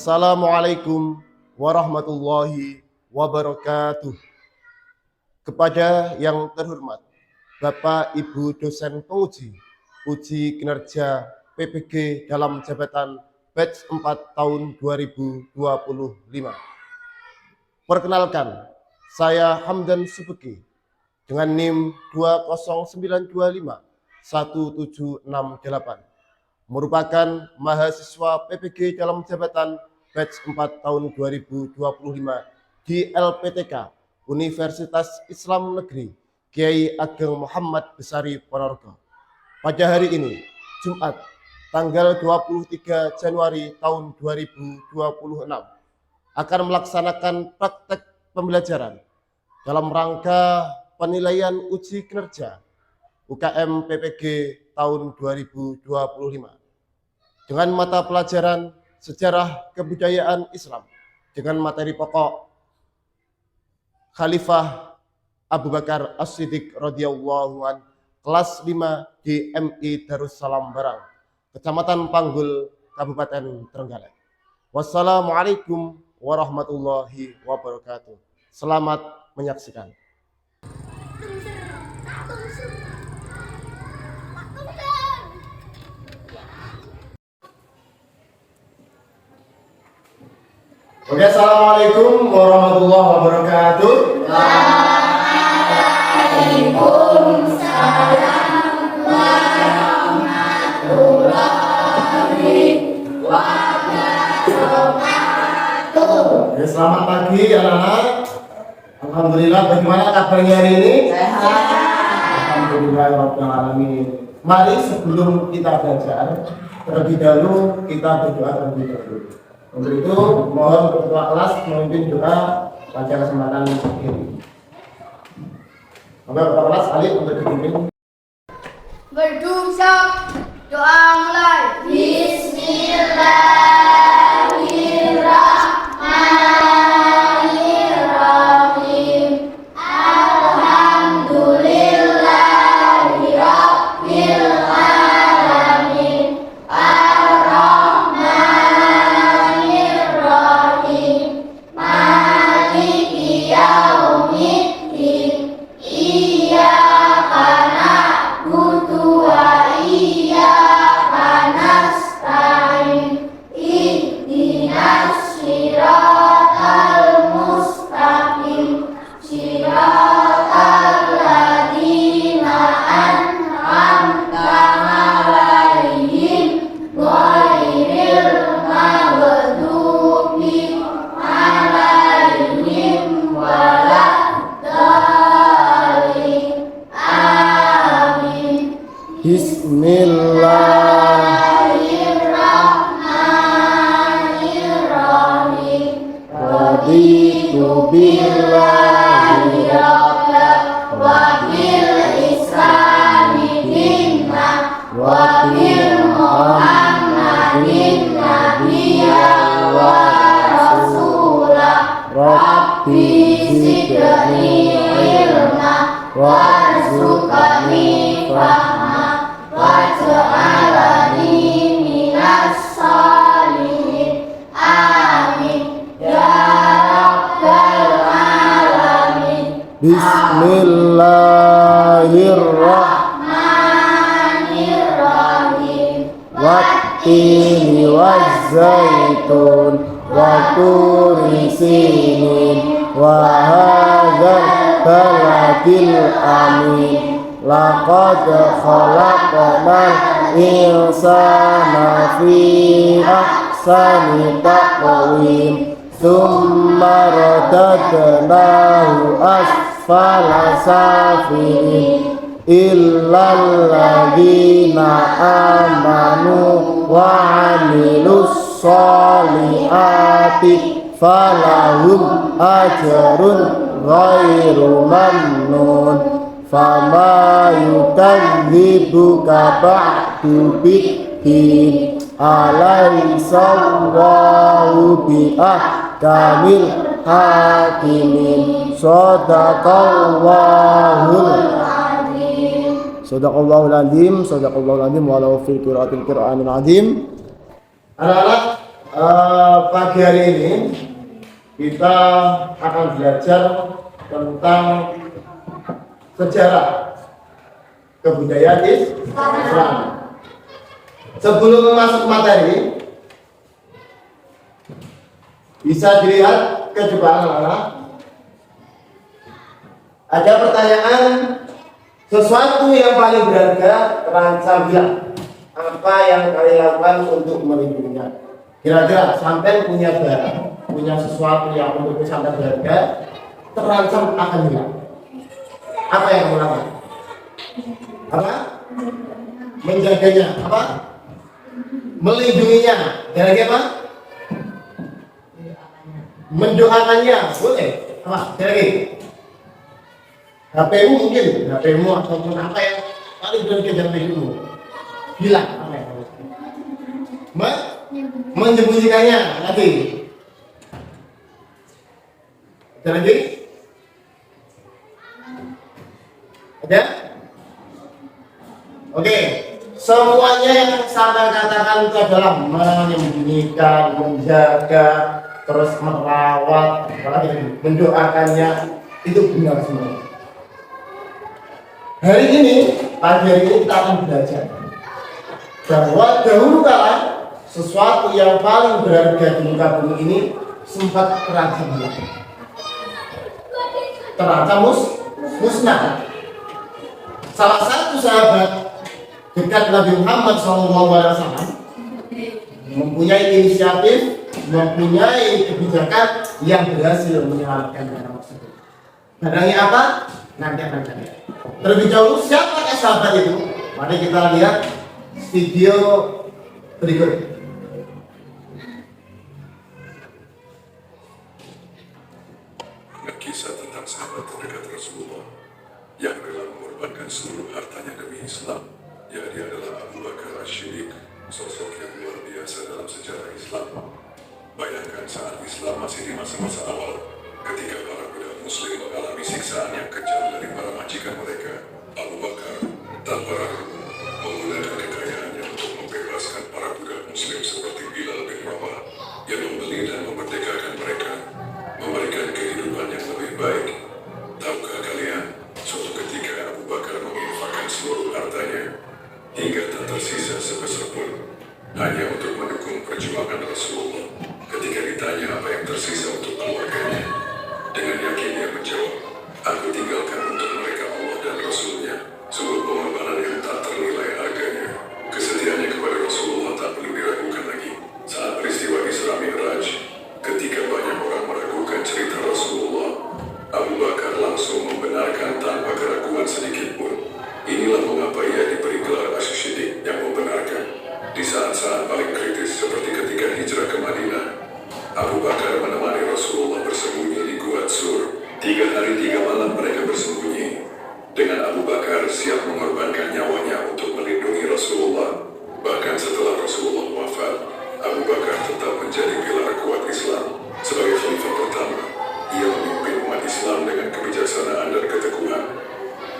Wassalamualaikum warahmatullahi wabarakatuh. Kepada yang terhormat Bapak Ibu dosen penguji uji kinerja PPG dalam jabatan batch 4 tahun 2025. Perkenalkan, saya Hamdan Subeki dengan NIM 209251768 merupakan mahasiswa PPG dalam jabatan batch 4 tahun 2025 di LPTK Universitas Islam Negeri Kiai Ageng Muhammad Besari Ponorogo. Pada hari ini, Jumat, tanggal 23 Januari tahun 2026, akan melaksanakan praktek pembelajaran dalam rangka penilaian uji kinerja UKM PPG tahun 2025 dengan mata pelajaran Sejarah Kebudayaan Islam dengan materi pokok Khalifah Abu Bakar As-Siddiq radhiyallahu an, kelas 5 di MI Darussalam Barang, Kecamatan Panggul, Kabupaten Trenggalek. Wassalamualaikum warahmatullahi wabarakatuh. Selamat menyaksikan. Oke, assalamualaikum warahmatullahi wabarakatuh. Waalaikumsalam warahmatullahi wabarakatuh. Oke, selamat pagi anak-anak. Alhamdulillah, bagaimana kabarnya hari ini? Sehat. Alhamdulillahirrahmanirrahim. Mari sebelum kita belajar, terlebih dahulu kita berdoa terlebih dahulu. Untuk itu, mohon ketua kelas memimpin doa pada kesempatan ini. Ketua kelas Alif untuk dipimpin. Berdoa, doa mulai. Bismillahirrahmanirrahim. Alhamdulillahirabbil alamin. Ar-Rahmanirrahim. Maliki yaumiddin. Iyyaka na'budu wa iyyaka nasta'in. Ihdinas siratal mustaqim. Siratal ladzina an'amta 'alaihim ghairil maghdubi 'alaihim waladdallin. Amin. Bismillahirrahmanirrahim. Raditu billahi rabban wa bil islami dinna wa bil muhammadin nabiyyan wa rasula. Rabbi zidni ilma warzuqni fahma waj'alni minas sholihin. Amin ya rabbal alamin. Bismillahirrahmanirrahim. Wattini wazzaitun wa turi sinin wa hadzal baladil amin. Laqad khalaqnal insana fi ahsani taqwim. Tsumma radadnahu asfala safilin. Illal ladzina amanu wa 'amilus sholihati falahum ajrun ghairu mamnun. Fama yukadzibuka ba'du biddin. Alaihissallahu bi'ahkamil hakimin. Sadaqallahul azim. Sadaqallahul azim walau fil qiraatil qur'anil azim. Anak-anak, Pagi hari ini kita akan belajar tentang sejarah kebudayaan Islam. Sebelum masuk materi, bisa dilihat ke depan anak-anak. Ada pertanyaan, sesuatu yang paling berharga terancam hilang. Apa yang kalian lakukan untuk melindunginya? Kira-kira sampai punya barang, punya sesuatu yang menurut sampai berharga terancam akan hilang. Apa yang kamu lakukan? Apa? Menjaganya. Apa? Melindunginya. Kira-kira apa? Mendoakannya. Boleh. Apa? Kira-kira? HP-mu mungkin, HP-mu ataupun apa yang paling berharga dalam hidupmu hilang. Apa yang kamu lakukan? Menyembunyikannya lagi. Ada lagi? Ada? Oke. Semuanya yang saya katakan itu adalah menyembunyikan, menjaga, terus merawat, apalagi mendoakannya, itu benar semua. Hari ini, pagi hari ini kita akan belajar bahwa dahulu kala sesuatu yang paling berharga di muka bumi ini sempat terancam hilang, terancam musnah. Salah satu sahabat dekat Nabi Muhammad SAW mempunyai inisiatif, mempunyai kebijakan yang berhasil menyelamatkan barang tersebut. Barangnya apa? Nanti akan kita lihat. Terlebih dahulu, siapa sahabat itu? Mari kita lihat video berikut. Kisah tentang sahabat terdekat Rasulullah yang rela mengorbankan seluruh hartanya demi Islam. Ya, dia adalah Abu Bakar As-Siddiq, sosok yang luar biasa dalam sejarah Islam. Bayangkan saat Islam masih di masa-masa awal, ketika para budak muslim mengalami siksaan yang kejam dari para majikan mereka, Abu Bakar tanpa ragu menggunakan kekayaannya untuk membebaskan para budak muslim seperti Bilal bin Rabah yang membeli dan memerdekakan mereka, memberikan kehidupan yang lebih baik. Tahukah kalian, suatu ketika Abu Bakar menginfakkan seluruh hartanya hingga tak tersisa sepeser pun hanya untuk mendukung perjuangan Rasulullah. Ketika ditanya apa yang tersisa untuk keluarganya, dengan yakin dia menjawab, "Aku tinggalkan untuk mereka Allah dan Rasulnya." Sebuah pengorbanan yang tak ternilai harganya. Kesetiaannya kepada Rasulullah tak perlu diragukan lagi. Saat peristiwa Isra Mi'raj, ketika banyak orang meragukan cerita Rasulullah, Abu Bakar langsung membenarkan tanpa keraguan sedikit pun. Inilah mengapa ia diberi gelar As-Siddiq, yang membenarkan. Di saat-saat paling kritis seperti ketika hijrah ke Madinah, Abu Bakar menemani Rasulullah bersembunyi di Gua Sur. 3 hari 3 malam mereka bersembunyi. Dengan Abu Bakar siap mengorbankan nyawanya untuk melindungi Rasulullah. Bahkan setelah Rasulullah wafat, Abu Bakar tetap menjadi pilar kuat Islam. Sebagai khalifah pertama, ia memimpin umat Islam dengan kebijaksanaan dan keteguhan,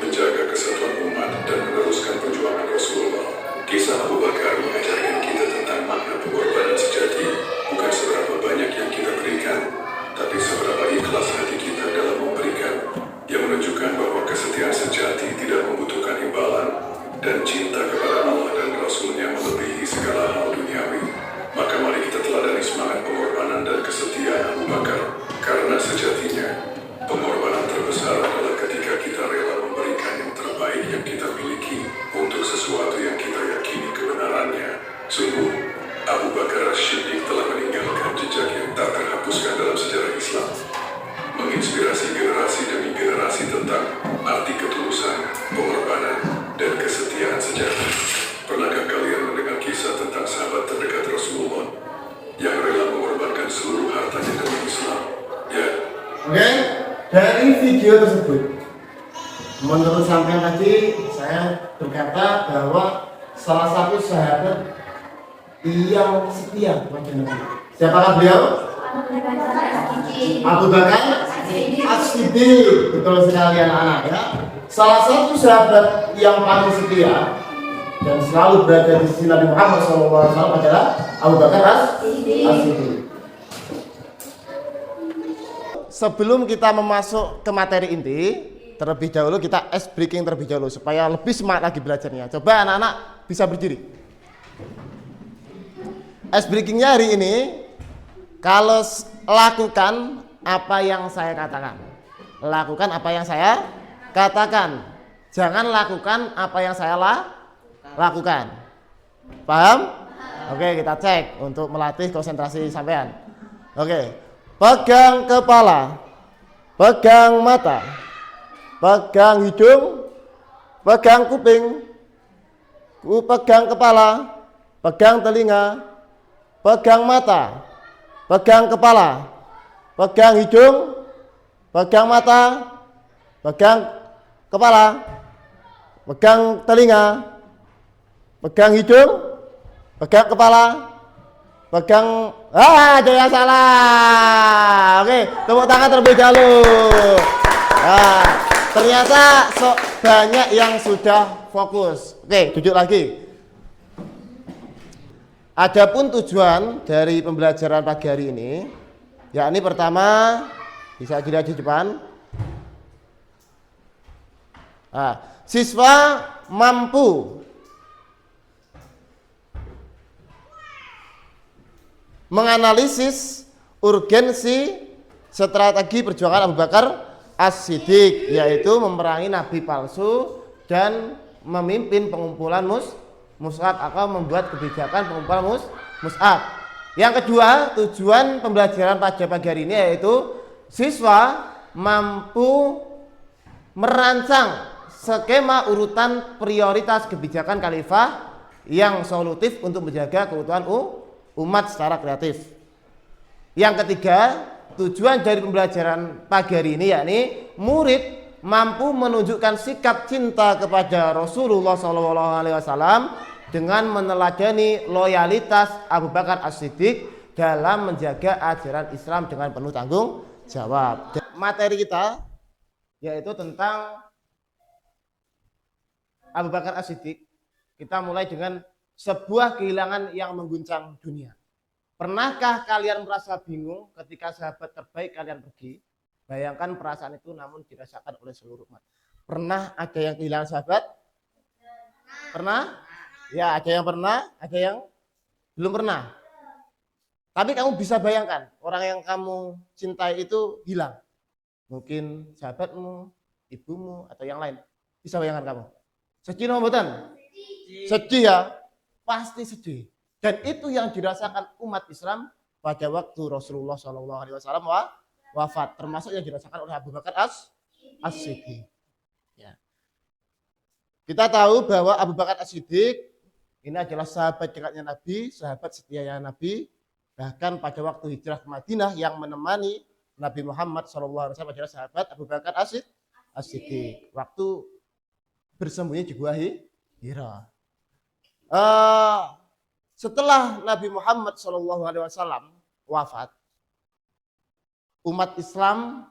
menjaga kesatuan umat dan meneruskan perjuangan Rasulullah. Kisah Abu Bakar mengajarkan kita tentang makna pengorbanan sejati, bukan seberapa banyak yang kita berikan, tapi seberapa ikhlas hati kita dalam memberikan, yang menunjukkan bahwa kesetiaan sejati tidak membutuhkan imbalan, dan cinta kepada Allah dan Rasul-Nya melebihi segala hal duniawi. Maka mari kita teladani semangat pengorbanan dan kesetiaan Abu Bakar, karena sejatinya pengorbanan terbesar adalah ketika kita rela memberikan yang terbaik yang kita miliki untuk sesuatu yang kita yakini kebenarannya. Sungguh, Abu Bakar As-Siddiq telah meninggalkan jejak yang tak terhapuskan dalam sejarah Islam, menginspirasi generasi demi generasi tentang arti ketulusan, pengorbanan, dan kesetiaan sejati. Pernahkah kalian mendengar kisah tentang sahabat terdekat Rasulullah yang rela mengorbankan seluruh hartanya demi Islam? Ya. Oke, dari video tersebut, menurut sampean tadi saya berkata bahwa salah satu sahabat yang setia kepada Nabi. Siapakah beliau? Abu Bakar As-Siddiq. Betul sekali anak-anak ya. Salah satu sahabat yang paling setia dan selalu berada di sisi Nabi Muhammad SAW adalah Abu Bakar As-Siddiq. Sebelum kita memasuk ke materi inti, terlebih dahulu kita ice breaking terlebih dahulu supaya lebih semangat lagi belajarnya. Coba anak-anak bisa berdiri. Ice breakingnya hari ini, kalau lakukan apa yang saya katakan. Lakukan apa yang saya katakan. Jangan lakukan apa yang saya lakukan. Paham? Oke, kita cek untuk melatih konsentrasi sampean. Oke. Pegang kepala, pegang mata, pegang hidung, pegang kuping, pegang kepala, pegang telinga, pegang mata, pegang kepala, pegang hidung, pegang mata, pegang kepala, pegang telinga, pegang hidung, pegang kepala, pegang ada yang salah. Oke, tepuk tangan terlebih dahulu. Nah, ternyata banyak yang sudah fokus. Oke, duduk lagi. Adapun tujuan dari pembelajaran pagi hari ini, yakni pertama, bisa dilihat di depan. Nah, siswa mampu menganalisis urgensi strategi perjuangan Abu Bakar As-Siddiq, yaitu memerangi nabi palsu dan memimpin pengumpulan mushaf atau membuat kebijakan pengumpulan mushaf. Yang kedua, tujuan pembelajaran pada pagi hari ini yaitu siswa mampu merancang skema urutan prioritas kebijakan khalifah yang solutif untuk menjaga keutuhan umat secara kreatif. Yang ketiga, tujuan dari pembelajaran pagi hari ini yakni murid mampu menunjukkan sikap cinta kepada Rasulullah SAW dengan meneladani loyalitas Abu Bakar As-Siddiq dalam menjaga ajaran Islam dengan penuh tanggung jawab. Materi kita yaitu tentang Abu Bakar As-Siddiq. Kita mulai dengan sebuah kehilangan yang mengguncang dunia. Pernahkah kalian merasa bingung ketika sahabat terbaik kalian pergi? Bayangkan perasaan itu namun dirasakan oleh seluruh umat. Pernah ada yang kehilangan sahabat? Pernah? Ya, ada yang pernah, ada yang belum pernah. Tapi kamu bisa bayangkan, orang yang kamu cintai itu hilang. Mungkin sahabatmu, ibumu, atau yang lain. Bisa bayangkan kamu. Sedih no mboten? Sedih ya? Pasti sedih. Dan itu yang dirasakan umat Islam pada waktu Rasulullah SAW wafat, termasuk yang dirasakan oleh Abu Bakar As-Siddiq. Ya. Kita tahu bahwa Abu Bakar As-Siddiq ini adalah sahabat dekatnya Nabi, sahabat setianya Nabi. Bahkan pada waktu hijrah ke Madinah yang menemani Nabi Muhammad SAW adalah sahabat Abu Bakar As-Siddiq. Waktu bersembunyi di Gua Hira. Setelah Nabi Muhammad SAW wafat, umat Islam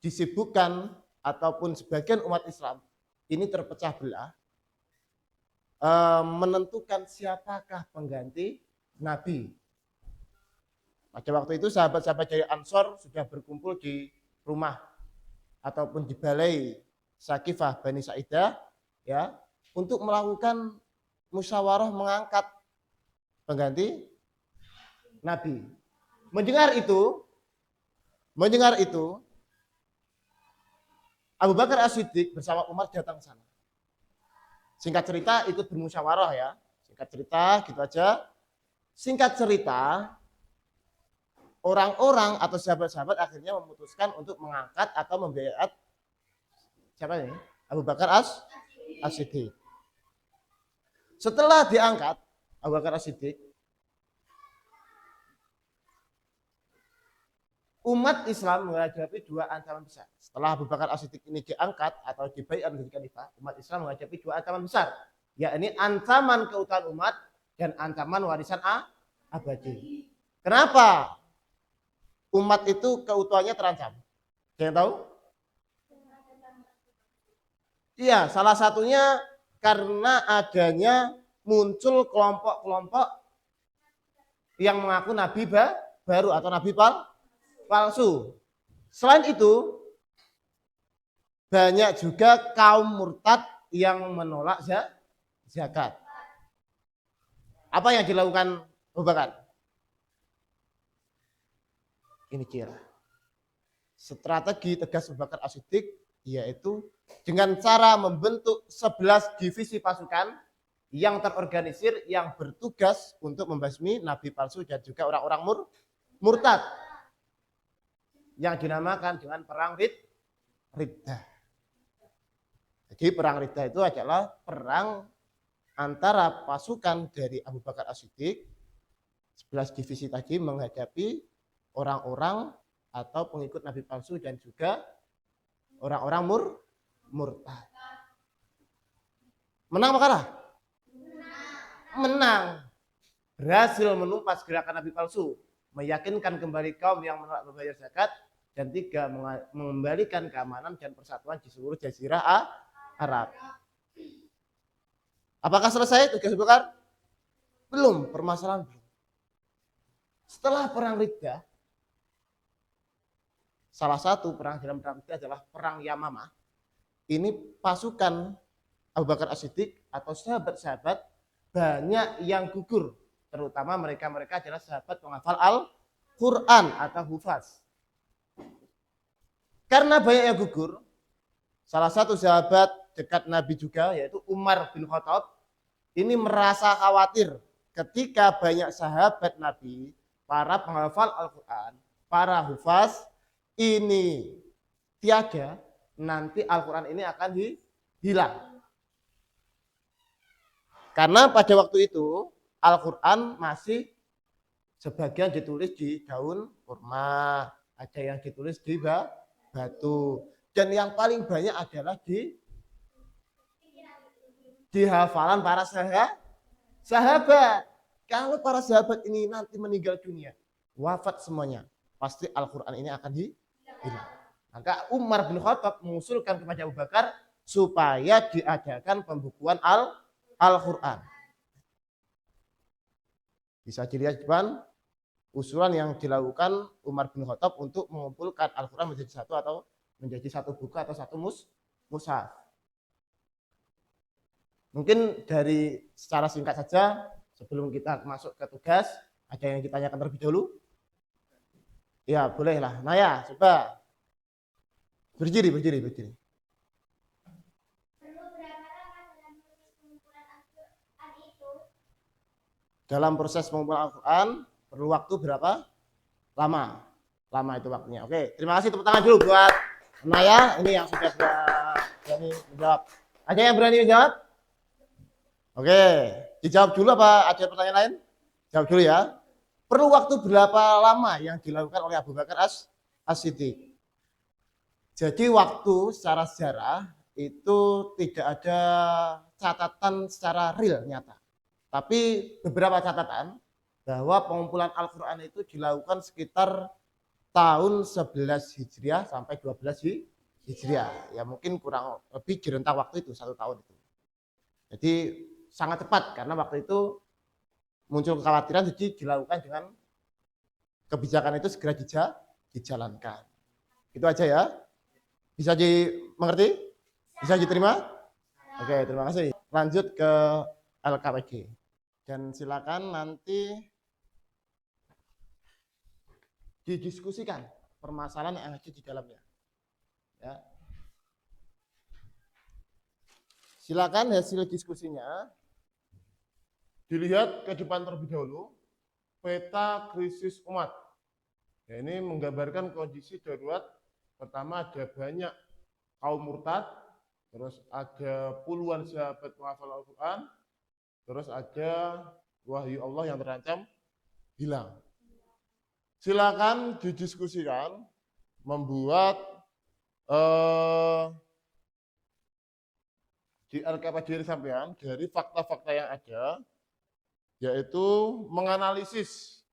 disibukkan ataupun sebagian umat Islam ini terpecah belah menentukan siapakah pengganti Nabi. Pada waktu itu sahabat-sahabat dari Ansor sudah berkumpul di rumah ataupun di balai Sakifah Bani Sa'idah ya, untuk melakukan musyawarah mengangkat pengganti Nabi. Mendengar itu, Abu Bakar As-Siddiq bersama Umar datang sana. Singkat cerita ikut bermusyawarah ya. Singkat cerita gitu aja. Singkat cerita, orang-orang atau sahabat-sahabat akhirnya memutuskan untuk mengangkat atau membaiat siapa ini? Abu Bakar As-Siddiq. Setelah diangkat Abu Bakar As-Siddiq, umat Islam menghadapi dua ancaman besar. Setelah Abu Bakar As-Siddiq ini diangkat atau dibaiat menjadi khalifah, umat Islam menghadapi dua ancaman besar, yakni ancaman keutuhan umat dan ancaman warisan abadi. Kenapa umat itu keutuhannya terancam? Ada yang tahu? Iya, salah satunya karena adanya muncul kelompok-kelompok yang mengaku nabi baru atau nabi palsu. Selain itu, banyak juga kaum murtad yang menolak zakat. Apa yang dilakukan Abu Bakar? Ini kira strategi tegas Abu Bakar As-Siddiq, yaitu dengan cara membentuk 11 divisi pasukan yang terorganisir yang bertugas untuk membasmi nabi palsu dan juga orang-orang murtad yang dinamakan dengan perang Riddah. Jadi perang Riddah itu adalah perang antara pasukan dari Abu Bakar As-Siddiq 11 divisi tadi menghadapi orang-orang atau pengikut nabi palsu dan juga orang-orang murtad. Menang apa kalah? Menang. Berhasil menumpas gerakan nabi palsu, meyakinkan kembali kaum yang menolak membayar zakat, dan 3 mengembalikan keamanan dan persatuan di seluruh jazirah Arab. Apakah selesai tugas Abu Bakar? Belum, permasalahan belum. Setelah perang Riddah, salah satu perang dalam perang Riddah adalah perang Yamamah. Ini pasukan Abu Bakar As-Siddiq atau sahabat-sahabat banyak yang gugur, terutama mereka adalah sahabat penghafal Al-Quran atau hufaz. Karena banyak yang gugur, salah satu sahabat dekat Nabi juga, yaitu Umar bin Khattab, ini merasa khawatir ketika banyak sahabat Nabi, para penghafal Al-Quran, para hufaz, ini tiada, nanti Al-Quran ini akan hilang. Karena pada waktu itu Al-Quran masih sebagian ditulis di daun kurma, ada yang ditulis di batu, dan yang paling banyak adalah di hafalan para sahabat. Kalau para sahabat ini nanti meninggal dunia, wafat semuanya, pasti Al-Quran ini akan hilang. Maka Umar bin Khattab mengusulkan kepada Abu Bakar supaya diadakan pembukuan Al-Quran. Bisa dilihat depan usulan yang dilakukan Umar bin Khattab untuk mengumpulkan Al-Quran menjadi satu atau menjadi satu buku atau satu mushaf. Mungkin dari secara singkat saja sebelum kita masuk ke tugas, ada yang ditanyakan terlebih dahulu? Ya, bolehlah. Naya, coba. Berdiri. Perlu berapa lama dalam proses pengumpulan Al-Quran itu? Dalam proses pengumpulan Al-Quran perlu waktu berapa? Lama itu waktunya. Oke, terima kasih, tepuk tangan dulu buat Naya, ini yang sudah berani menjawab. Ada yang berani menjawab? Oke, dijawab dulu apa ada pertanyaan lain? Jawab dulu ya. Perlu waktu berapa lama yang dilakukan oleh Abu Bakar As-Siddiq? Jadi waktu secara sejarah itu tidak ada catatan secara real nyata. Tapi beberapa catatan bahwa pengumpulan Al-Quran itu dilakukan sekitar tahun 11 Hijriah sampai 12 Hijriah. Ya mungkin kurang lebih di rentang waktu itu 1 tahun itu. Jadi sangat cepat karena waktu itu muncul kekhawatiran, jadi dilakukan dengan kebijakan itu segera dijalankan. Itu aja ya. Bisa dimengerti? Bisa diterima? Oke, terima kasih. Lanjut ke LKPG. Dan silakan nanti didiskusikan permasalahan yang ada di dalamnya. Ya. Silakan hasil diskusinya dilihat ke depan terlebih dahulu, peta krisis umat. Ya, ini menggambarkan kondisi darurat. Pertama ada banyak kaum murtad, terus ada puluhan sahabat penghafal Al-Quran, terus ada wahyu Allah yang terancam hilang. Silakan didiskusikan, membuat di LKPD sampean dari fakta-fakta yang ada, yaitu menganalisis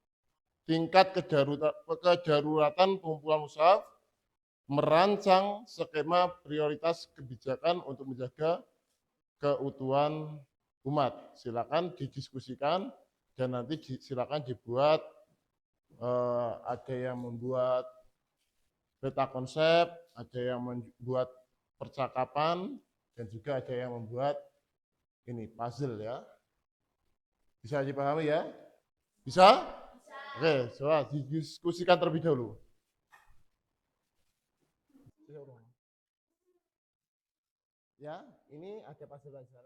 tingkat kedaruratan pengumpulan mushaf, merancang skema prioritas kebijakan untuk menjaga keutuhan umat. Silakan didiskusikan dan nanti silakan dibuat ada yang membuat peta konsep, ada yang membuat percakapan, dan juga ada yang membuat ini puzzle ya. Bisa dipahami ya? Bisa? Oke, coba didiskusikan terlebih dahulu. Ya, ini ada puzzle-puzzle.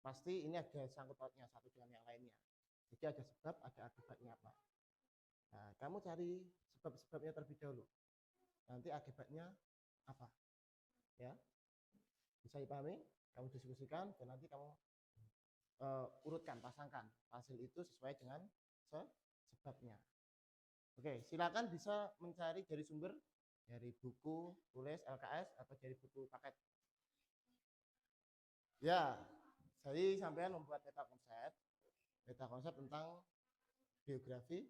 Pasti ini ada sangkut pautnya satu dengan yang lainnya. Jadi ada sebab, ada akibatnya apa. Nah, kamu cari sebab-sebabnya terlebih dahulu. Nanti akibatnya apa? Ya, bisa dipahami? Kamu diskusikan dan nanti kamu urutkan, pasangkan hasil itu sesuai dengan sebabnya. Oke, silakan bisa mencari dari sumber, dari buku tulis LKS atau dari buku paket. Ya, jadi sampean membuat peta konsep tentang biografi,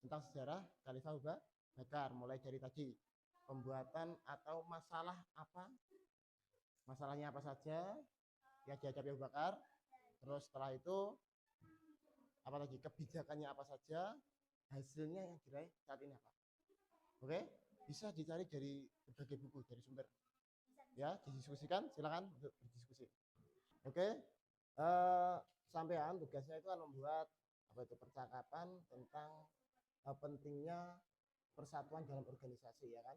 tentang sejarah Khalifah Abu Bakar, mulai dari tadi pembuatan atau masalah apa, masalahnya apa saja yang dihadapi Abu Bakar, terus setelah itu apa lagi, kebijakannya apa saja, hasilnya yang diraih saat ini apa. Oke, bisa dicari dari berbagai buku, dari sumber. Ya, didiskusikan, silakan untuk berdiskusi. Oke, sampean tugasnya itu kan membuat apa itu percakapan tentang pentingnya persatuan dalam organisasi, ya kan?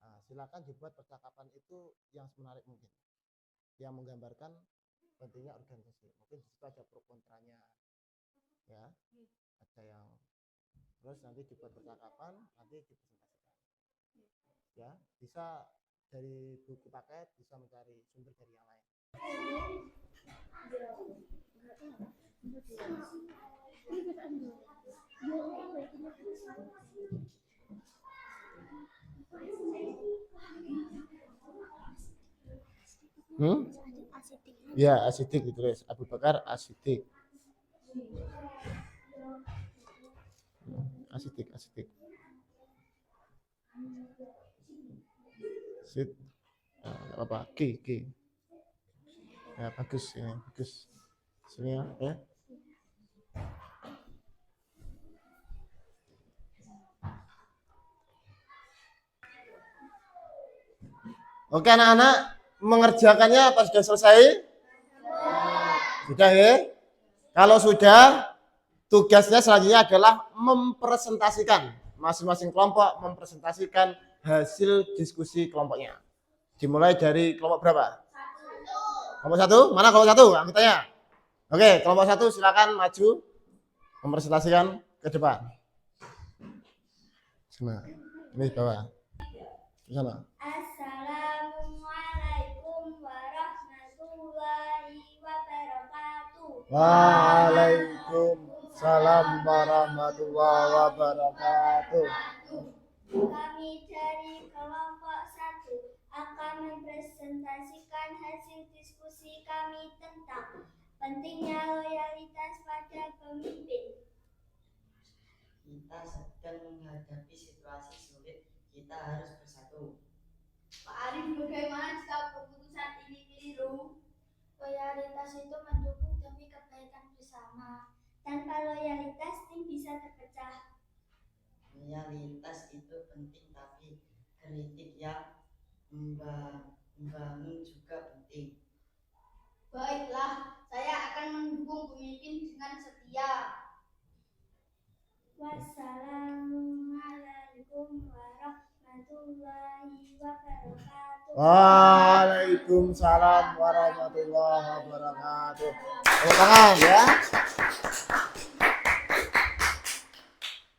Nah, silakan dibuat percakapan itu yang menarik mungkin, yang menggambarkan pentingnya organisasi. Mungkin di situ ada pro kontranya, ya, ada yang terus nanti dibuat percakapan, nanti dipresentasikan. Ya, bisa dari buku paket, bisa mencari sumber dari yang lain. Ya, asidik ditulis. Abu Bakar asidik. Asidik. Sit. Apa? K. Ya, bagus ya, bagus. Sini ya. Oke anak-anak, mengerjakannya apa sudah selesai? Sudah ya? Kalau sudah, tugasnya selanjutnya adalah mempresentasikan. Masing-masing kelompok mempresentasikan hasil diskusi kelompoknya. Dimulai dari kelompok berapa? Kelompok 1? Mana kelompok 1? Anggotanya. Oke, kelompok 1 silakan maju mempresentasikan ke depan. Sana. Ini bawah. Di sana. Assalamualaikum warahmatullahi wabarakatuh. Waalaikumsalam warahmatullahi wabarakatuh. Kami dari kelompok 1 akan mempresentasikan hasil diskusi kami tentang pentingnya loyalitas pada pemimpin. Kita sedang menghadapi situasi sulit, kita harus bersatu. Pak Arif, bagaimana jika keputusan ini keliru? Loyalitas itu mendukung demi kebaikan bersama. Tanpa loyalitas, tim bisa terpecah. Loyalitas itu penting, tapi kritik yang membangun juga penting. Baiklah, saya akan mendukung pemimpin dengan setia. Wassalamualaikum warahmatullahi wabarakatuh. Waalaikumsalam warahmatullahi wabarakatuh. Tepuk tangan ya.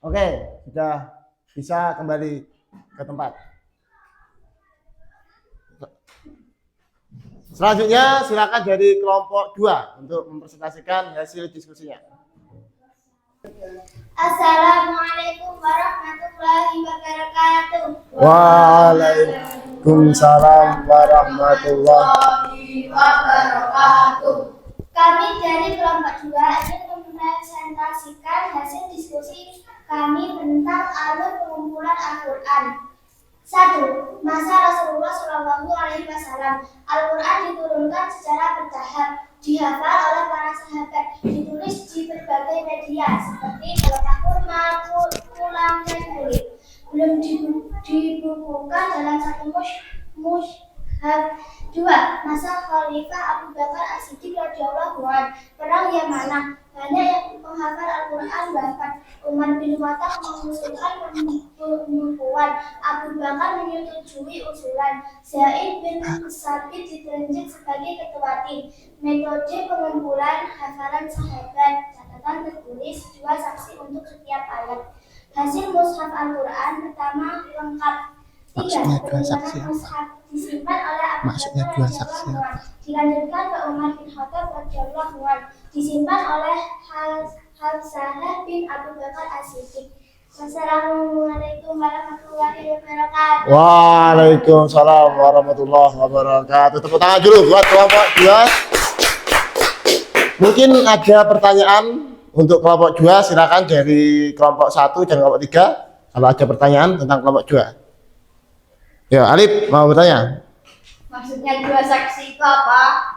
Oke, sudah bisa kembali ke tempat. Selanjutnya silakan dari kelompok 2 untuk mempresentasikan hasil diskusinya. Assalamualaikum warahmatullahi wabarakatuh. Waalaikumsalam warahmatullahi wabarakatuh. Kami dari kelompok 2 ingin mempresentasikan hasil diskusi kami tentang alur pengumpulan Al-Quran. 1. Masa Rasulullah Shallallahu Alaihi Wasallam. Al-Quran diturunkan secara bertahap, dihafal oleh para sahabat, ditulis di berbagai media seperti pelepah kurma, tulang, dan kulit. Belum dibukukan dalam satu mushaf. 2. Masa Khalifah Abu Bakar As-Siddiq radhiyallahu anhu. Perang Yamanah. Banyak yang menghafal Al-Quran wafat. Umar bin Khattab mengusulkan pembukuan. Abu Bakar menyetujui usulan. Zaid bin Sabit ditunjuk sebagai ketua tim. Metode pengumpulan hafalan sahabat. Catatan tertulis 2 saksi untuk setiap ayat. Hasil mushaf Al-Quran pertama lengkap. 3. Bagaimana mushaf disimpan oleh Abu Bakar radhiyallahu anhu. Dilanjutkan ke Umar bin Khattab radhiyallahu anhu. Disimpan oleh Hamzah bin Abu Bakar As-Siddiq. Wassalamualaikum warahmatullahi wabarakatuh. Waalaikumsalam warahmatullahi wabarakatuh. Tepuk tangan dulu buat kelompok 2. Mungkin ada pertanyaan untuk kelompok 2, silakan dari kelompok 1 dan kelompok 3. Kalau ada pertanyaan tentang kelompok 2. Ya, Alif mau bertanya. Maksudnya 2 saksi itu apa?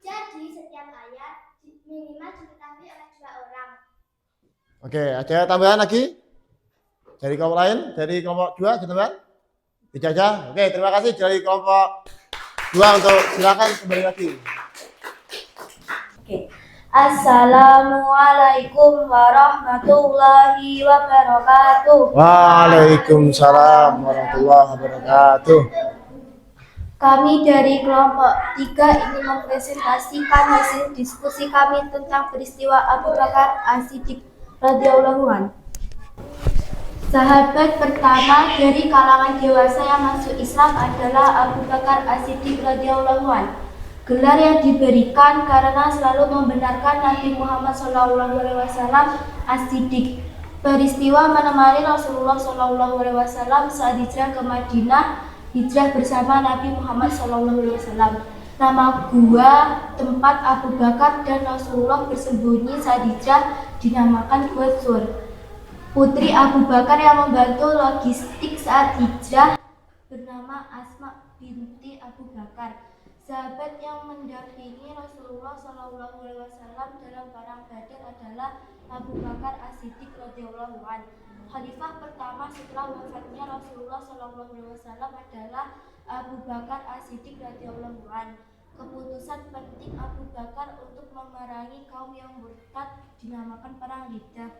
Jadi setiap ayat minimal diketahui oleh 2 orang. Oke, ada tambahan lagi? Dari kelompok lain? Dari kelompok 2 ada tambahan? Tidak aja. Oke, terima kasih dari kelompok 2 untuk silakan kembali lagi. Oke. Assalamualaikum warahmatullahi wabarakatuh. Waalaikumsalam warahmatullahi wabarakatuh. Kami dari kelompok 3 ingin mempresentasikan hasil diskusi kami tentang peristiwa Abu Bakar As-Siddiq radhiyallahu anhu. Sahabat pertama dari kalangan dewasa yang masuk Islam adalah Abu Bakar As-Siddiq radhiyallahu anhu. Gelar yang diberikan karena selalu membenarkan Nabi Muhammad SAW As-Siddiq. Peristiwa menemani Rasulullah SAW saat hijrah ke Madinah, hijrah bersama Nabi Muhammad SAW. Nama gua tempat Abu Bakar dan Rasulullah bersembunyi saat hijrah dinamakan Gua Sur. Putri Abu Bakar yang membantu logistik saat hijrah bernama Asma binti Abu Bakar. Sahabat yang mendampingi Rasulullah SAW dalam perang Badar adalah Abu Bakar As-Siddiq radhiyallahu anhu. Khalifah pertama setelah wafatnya Rasulullah SAW adalah Abu Bakar As-Siddiq radhiyallahu anhu. Keputusan penting Abu Bakar untuk memerangi kaum yang murtad dinamakan perang Riddah.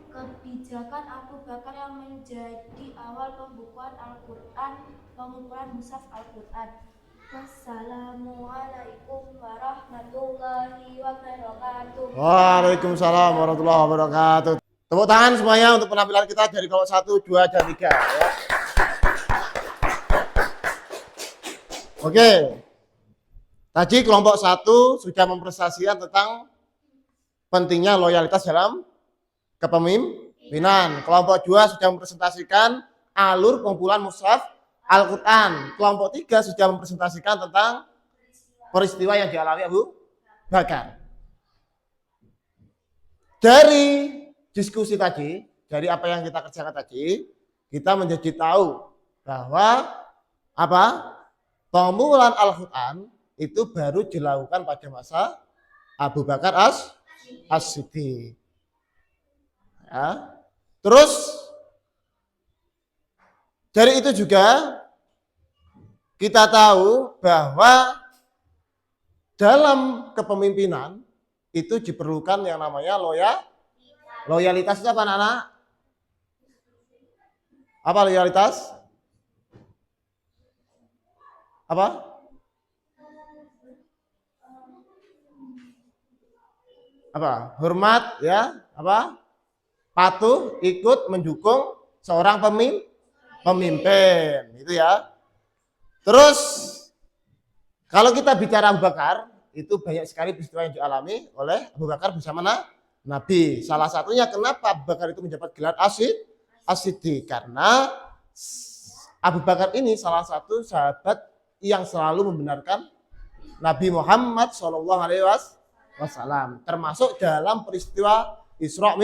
Kebijakan Abu Bakar yang menjadi awal pembukuan Al-Quran, pengumpulan mushaf Al-Quran. Wassalamualaikum warahmatullahi wabarakatuh. Waalaikumsalam warahmatullahi wabarakatuh. Tepuk tangan semuanya untuk penampilan kita dari kelompok 1, 2, dan 3. Ya. Oke. Tadi kelompok 1 sudah mempresentasikan tentang pentingnya loyalitas dalam kepemimpinan. Kelompok 2 sudah mempresentasikan alur pengumpulan mushaf Al-Quran. Kelompok 3 sudah mempresentasikan tentang peristiwa yang dialami Abu Bakar. Dari diskusi tadi, dari apa yang kita kerjakan tadi, kita menjadi tahu bahwa pengumpulan Al-Quran itu baru dilakukan pada masa Abu Bakar As-Siddiq. Ya. Terus dari itu juga kita tahu bahwa dalam kepemimpinan itu diperlukan yang namanya loyalitas. Itu apa anak-anak? Apa loyalitas? Apa? Hormat, ya, patuh, ikut, mendukung seorang pemimpin, itu ya. Terus kalau kita bicara Abu Bakar, itu banyak sekali peristiwa yang dialami oleh Abu Bakar bersama Nabi. Salah satunya kenapa Abu Bakar itu mendapat gelar As-Siddiq, karena Abu Bakar ini salah satu sahabat yang selalu membenarkan Nabi Muhammad SAW, termasuk dalam peristiwa Isra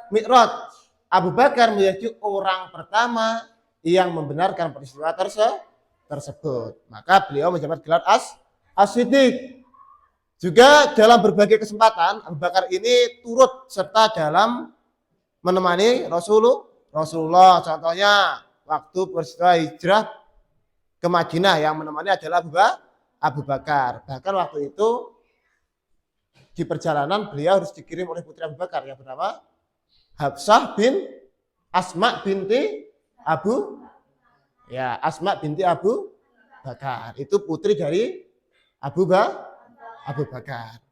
Mi'raj. Abu Bakar menjadi orang pertama yang membenarkan peristiwa tersebut. Maka beliau menjabat gelar As-Siddiq. Juga dalam berbagai kesempatan Abu Bakar ini turut serta dalam menemani Rasulullah. Contohnya waktu peristiwa hijrah ke Madinah yang menemani adalah Abu Bakar. Bahkan waktu itu di perjalanan beliau harus dikirim oleh putri Abu Bakar yang bernama Hafsah bin Asma binti Asma binti Abu Bakar. Itu putri dari Abu Bakar.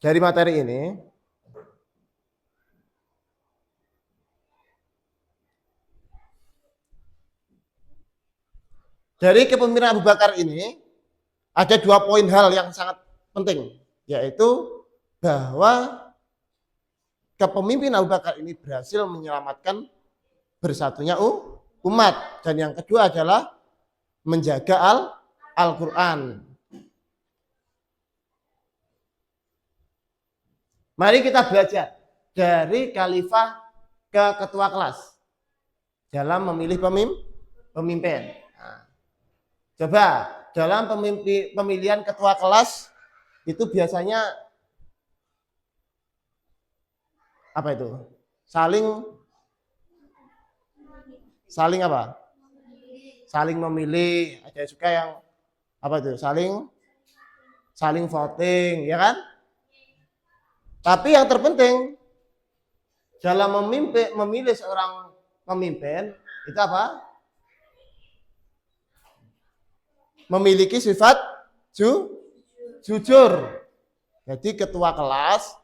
Dari materi ini dari kepemimpinan Abu Bakar ini ada 2 poin hal yang sangat penting, yaitu bahwa kepemimpinan Abu Bakar ini berhasil menyelamatkan bersatunya umat, dan yang kedua adalah menjaga Al-Quran. Mari kita belajar dari khalifah ke ketua kelas dalam memilih pemimpin. Coba dalam pemilihan ketua kelas itu biasanya apa itu? Saling apa? Saling memilih. Ada juga yang apa itu? Saling voting, ya kan? Tapi yang terpenting dalam memilih seorang pemimpin itu apa? Memiliki sifat jujur. Jadi ketua kelas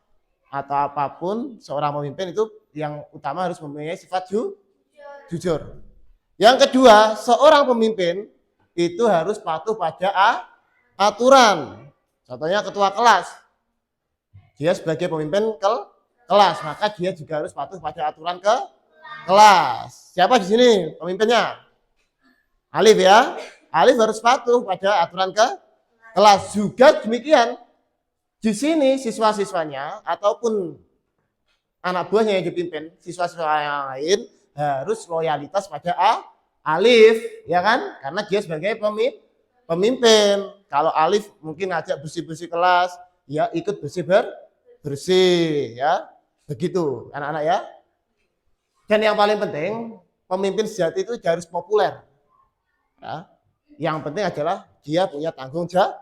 atau apapun seorang pemimpin itu yang utama harus mempunyai sifat jujur. Yang kedua, seorang pemimpin itu harus patuh pada aturan. Contohnya ketua kelas. Dia sebagai pemimpin kelas, maka dia juga harus patuh pada aturan kelas. Siapa di sini pemimpinnya? Alif ya. Alif harus patuh pada aturan kelas. Juga demikian. Di sini siswa-siswanya ataupun anak buahnya yang dipimpin, siswa-siswa yang lain harus loyalitas pada Alif, ya kan? Karena dia sebagai pemimpin. Kalau Alif mungkin ngajak bersih-bersih kelas, ya ikut bersih, ya. Begitu, anak-anak ya. Dan yang paling penting, pemimpin sejati itu harus populer. Ya. Yang penting adalah dia punya tanggung jawab.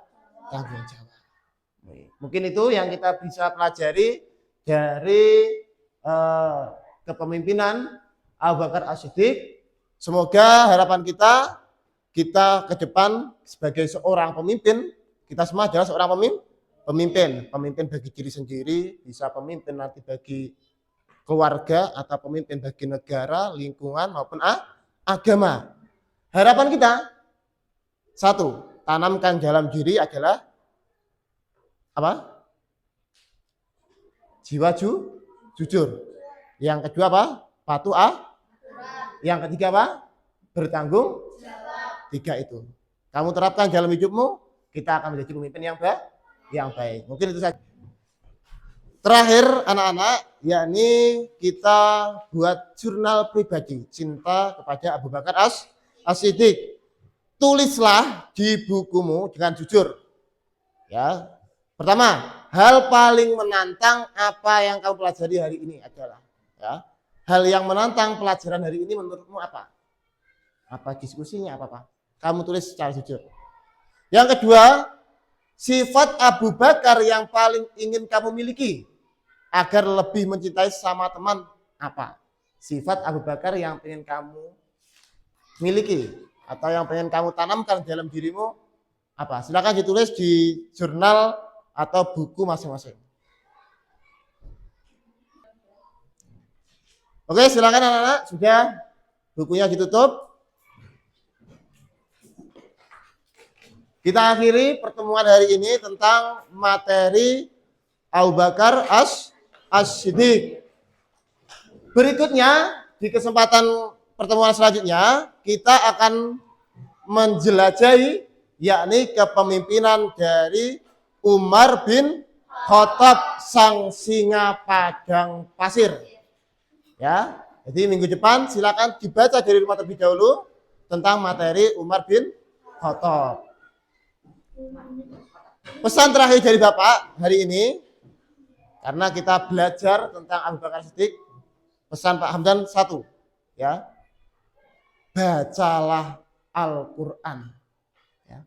Mungkin itu yang kita bisa pelajari dari kepemimpinan Abu Bakar As-Siddiq. Semoga harapan kita ke depan sebagai seorang pemimpin, kita semua adalah seorang pemimpin bagi diri sendiri, bisa pemimpin nanti bagi keluarga atau pemimpin bagi negara, lingkungan maupun agama. Harapan kita 1, tanamkan dalam diri adalah apa? Jiwa jujur. Yang kedua apa? Patuh Yang ketiga apa? Bertanggung jawab. 3 itu. Kamu terapkan dalam hidupmu, kita akan menjadi pemimpin yang baik. Mungkin itu saja. Terakhir anak-anak, yakni kita buat jurnal pribadi cinta kepada Abu Bakar As-Siddiq. Tulislah di bukumu dengan jujur. Ya. Pertama, hal paling menantang apa yang kamu pelajari hari ini adalah, ya. Hal yang menantang pelajaran hari ini menurutmu apa? Apa diskusinya apa? Kamu tulis secara jujur. Yang kedua, sifat Abu Bakar yang paling ingin kamu miliki agar lebih mencintai sama teman apa? Sifat Abu Bakar yang ingin kamu miliki atau yang pengen kamu tanamkan dalam dirimu apa? Silakan ditulis di jurnal atau buku masing-masing. Oke, silakan anak-anak, sudah bukunya ditutup. Kita akhiri pertemuan hari ini tentang materi Abu Bakar As-Siddiq. Berikutnya di kesempatan pertemuan selanjutnya kita akan menjelajahi yakni kepemimpinan dari Umar bin Khotob sang singa padang pasir. Ya, jadi minggu depan silakan dibaca dari rumah terlebih dahulu tentang materi Umar bin Khattab. Pesan terakhir dari Bapak hari ini, karena kita belajar tentang Abu Bakar Siddiq, pesan Pak Hamdan satu, ya, bacalah Al-Quran, ya.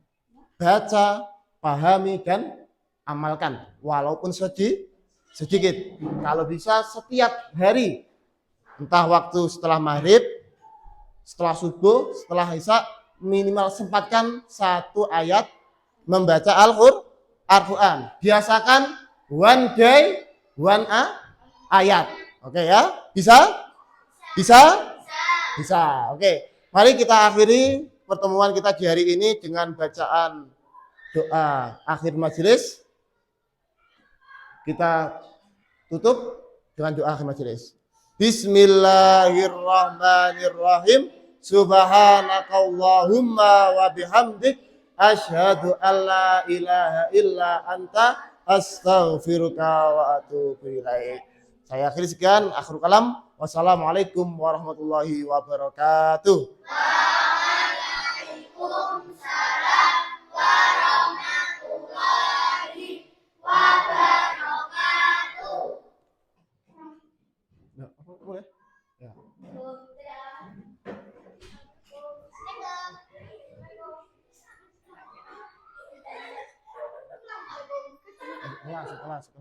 Baca, pahami dan amalkan, walaupun sedikit. Kalau bisa setiap hari, entah waktu setelah maghrib, setelah subuh, setelah isya, minimal sempatkan satu ayat membaca Al-Quran. Biasakan one day, one ayat. Oke ya? Bisa? Bisa. Oke. Mari kita akhiri pertemuan kita di hari ini dengan bacaan doa akhir majelis. Kita tutup dengan doa akhir majelis. Bismillahirrahmanirrahim. Subhanakallahumma wa bihamdik asyhadu an la ilaha illa anta astaghfiruka wa atubu ilaik. Saya akhiri sekian, akhirul kalam. Wassalamualaikum warahmatullahi wabarakatuh. Waalaikumsalam warahmatullahi wabarakatuh. Ya, apa boleh? Ya. Kelas.